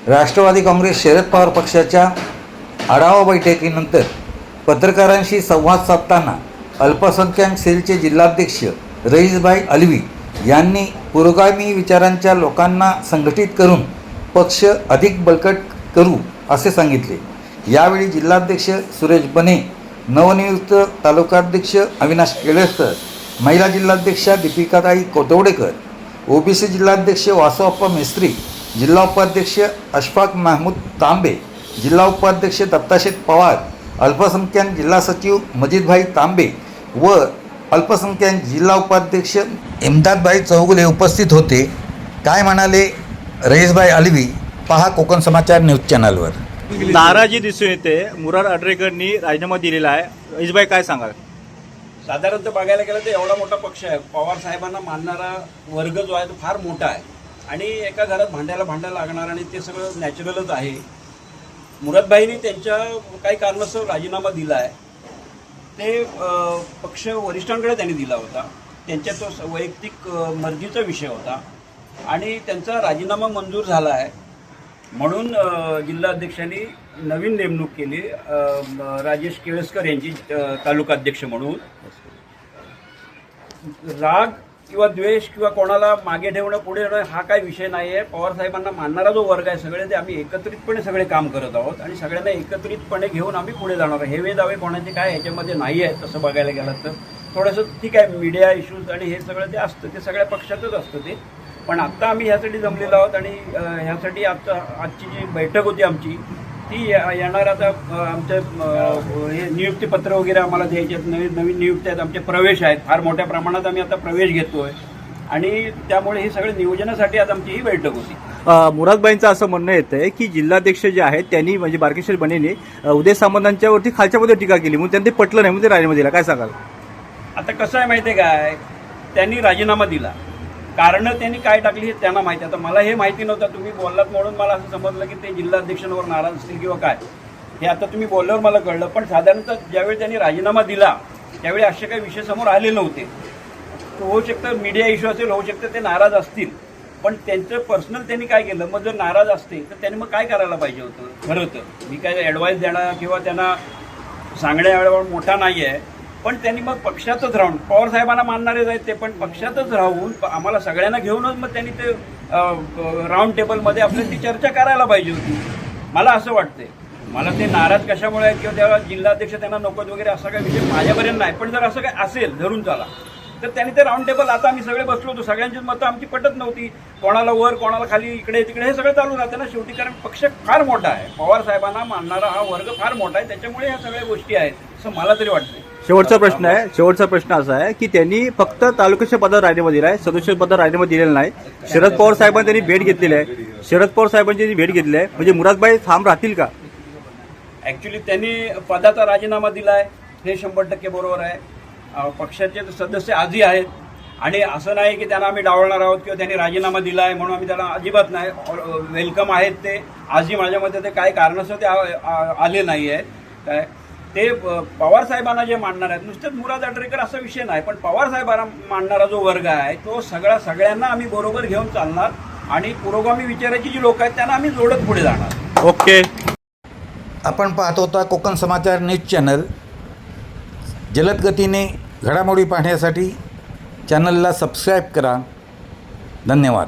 राष्ट्रवादी काँग्रेस शरद पवार पक्षाच्या आढावा बैठकीनंतर पत्रकारांशी संवाद साधताना अल्पसंख्याक सेलचे जिल्हाध्यक्ष रईसभाई अलवी यांनी पुरोगामी विचारांच्या लोकांना संघटित करून पक्ष अधिक बळकट करू असे सांगितले। यावेळी जिल्हाध्यक्ष सुरेश बने, नवनियुक्त तालुकाध्यक्ष अविनाश केळकर, महिला जिल्हाध्यक्षा दीपिकाताई कोतवडेकर, ओबीसी जिल्हाध्यक्ष वासुअप्पा मेस्त्री, जिल्हा उपाध्यक्ष अशफाक महमूद तांबे, जिल्हा उपाध्यक्ष दत्ताशेठ पवार, अल्पसंख्याक जिल्हा सचिव मजिदभाई तांबे व अल्पसंख्याक जिल्हा उपाध्यक्ष इमदादभाई चौगुले उपस्थित होते। काय म्हणाले रईसभाई अलवी, पहा कोकण समाचार न्यूज चॅनलवर। नाराजी दिसून येते। मुरार आडरेकरांनी राजीनामा दिलेला आहे। रईसभाई काय सांगाल? साधारणतः बघायला गेलं तर एवढा मोठा पक्ष आहे, पवार साहेबांना मानणारा वर्ग जो आहे तो फार मोठा आहे आणि एका घरात भांडायला लागणार आणि ते सगळं नॅचरलच आहे। मुरादभाईंनी त्यांच्या काही कारणास्तव राजीनामा दिला आहे। ते पक्ष वरिष्ठांकडे त्यांनी दिला होता, त्यांच्या तो वैयक्तिक मर्जीचा विषय होता आणि त्यांचा राजीनामा मंजूर झाला आहे म्हणून जिल्हाध्यक्षांनी नवीन नेमणूक केली राजेश केळकर यांची तालुकाध्यक्ष म्हणून। राग किंवा द्वेष किंवा कोणाला मागे ठेवणं पुढे येणं हा काही विषय नाही आहे। पवारसाहेबांना मानणारा जो वर्ग आहे सगळे ते आम्ही एकत्रितपणे सगळे काम करत आहोत आणि सगळ्यांना एकत्रितपणे घेऊन आम्ही पुढे जाणार आहे। हेवे दावे कोणाचे काय ह्याच्यामध्ये नाही आहे। तसं बघायला गेलं तर थोडंसं ठीक आहे, मीडिया इश्यूज आणि हे सगळं ते असतं, ते सगळ्या पक्षातच असतं ते। पण आत्ता आम्ही ह्यासाठी जमलेलो आहोत आणि ह्यासाठी आजची जी बैठक होती आमची ती येणार आता आमचं हे नियुक्तीपत्र वगैरे आम्हाला द्यायचे आहेत, नवीन नियुक्त्या आहेत, आमचे प्रवेश आहेत, फार मोठ्या प्रमाणात आम्ही आता प्रवेश घेतोय आणि त्यामुळे हे सगळे नियोजनासाठी आज आमची ही बैठक होती। मुरादभाईंचं असं म्हणणं येतं की जिल्हाध्यक्ष जे आहेत त्यांनी म्हणजे बारकेश्वर बनेने उदय सामंतांच्यावरती खालच्यामध्ये टीका केली म्हणून त्यांना ते पटलं नाही म्हणून ते राजीनामा दिला। काय सांगाल? आता कसं आहे माहिती आहे काय, त्यांनी राजीनामा दिला, कारणं त्यांनी काय टाकली हे त्यांना माहिती। आता मला हे माहिती नव्हतं, तुम्ही बोललात म्हणून मला असं समजलं की ते जिल्हाध्यक्षांवर नाराज असतील किंवा काय, हे आता तुम्ही बोलल्यावर मला कळलं। पण साधारणतः ज्यावेळी त्यांनी राजीनामा दिला त्यावेळी असे काही विषय समोर आले नव्हते। होऊ शकतं मीडिया इश्यू असेल, होऊ शकतं ते नाराज असतील, पण त्यांचं पर्सनल त्यांनी काय केलं, मग जर नाराज असते तर त्यांनी मग काय करायला पाहिजे होतं? खरं तर मी काय ॲडवाईस देणं किंवा त्यांना सांगण्यावेळेवर मोठा नाही आहे, पण त्यांनी मग पक्षातच राहून, पवार साहेबांना मानणारेच आहेत ते, पण पक्षातच राहून आम्हाला सगळ्यांना घेऊनच मग त्यांनी ते राऊंड टेबलमध्ये आपल्याला ती चर्चा करायला पाहिजे होती, मला असं वाटतंय। मला ते नाराज कशामुळे आहेत किंवा त्या जिल्हाध्यक्ष त्यांना नकोत वगैरे असा काही विषय माझ्यापर्यंत नाही, पण जर असं काय असेल धरून चाला तर त्यांनी ते राऊंड टेबल, आता आम्ही सगळे बसलो होतो, सगळ्यांचीच मतं आमची पटत नव्हती, कोणाला वर कोणाला खाली, इकडे तिकडे हे सगळं चालू राहतं ना शेवटी, कारण पक्ष फार मोठा आहे, पवार साहेबांना मानणारा हा वर्ग फार मोठा आहे, त्याच्यामुळे ह्या सगळ्या गोष्टी आहेत असं मला तरी वाटतंय। शेवटचा प्रश्न असा आहे की त्यांनी फक्त तालुकाध्यक्ष पदावर राजीनामा दिला आहे, सदस्य पदावर राजीनामा दिलेला नाही। शरद पवार साहेबांनी त्यांनी भेट घेतलेली आहे, शरद पवार साहेबांची भेट घेतली आहे, म्हणजे मुरादभाई ठाम राहतील का? ॲक्च्युली त्यांनी पदाचा राजीनामा दिला आहे हे 100% बरोबर आहे। पक्षाचे सदस्य आजही आहेत आणि असं नाही की त्यांना आम्ही डावलणार आहोत किंवा त्यांनी राजीनामा दिला आहे म्हणून आम्ही त्याला अजिबात नाही, वेलकम आहेत ते आजही। माझ्या मते ते काय कारणास्तव ते आले नाही आहेत, काय ते पवार साहेबांना जे मानणार आहेत, नुसतेच मुराद आडरेकर असा विषय नाही, पण पवार साहेबांना मानणारा जो वर्ग आहे तो सगळ्यांना आम्ही बरोबर घेऊन चालणार आणि पुरोगामी विचाराची जी लोक आहेत त्यांना आम्ही जोडत पुढे जाणार। ओके, आपण पाहत होता कोकण समाचार न्यूज चॅनल। जलद गतीने घडामोडी पाहण्यासाठी चॅनलला सबस्क्राईब करा। धन्यवाद।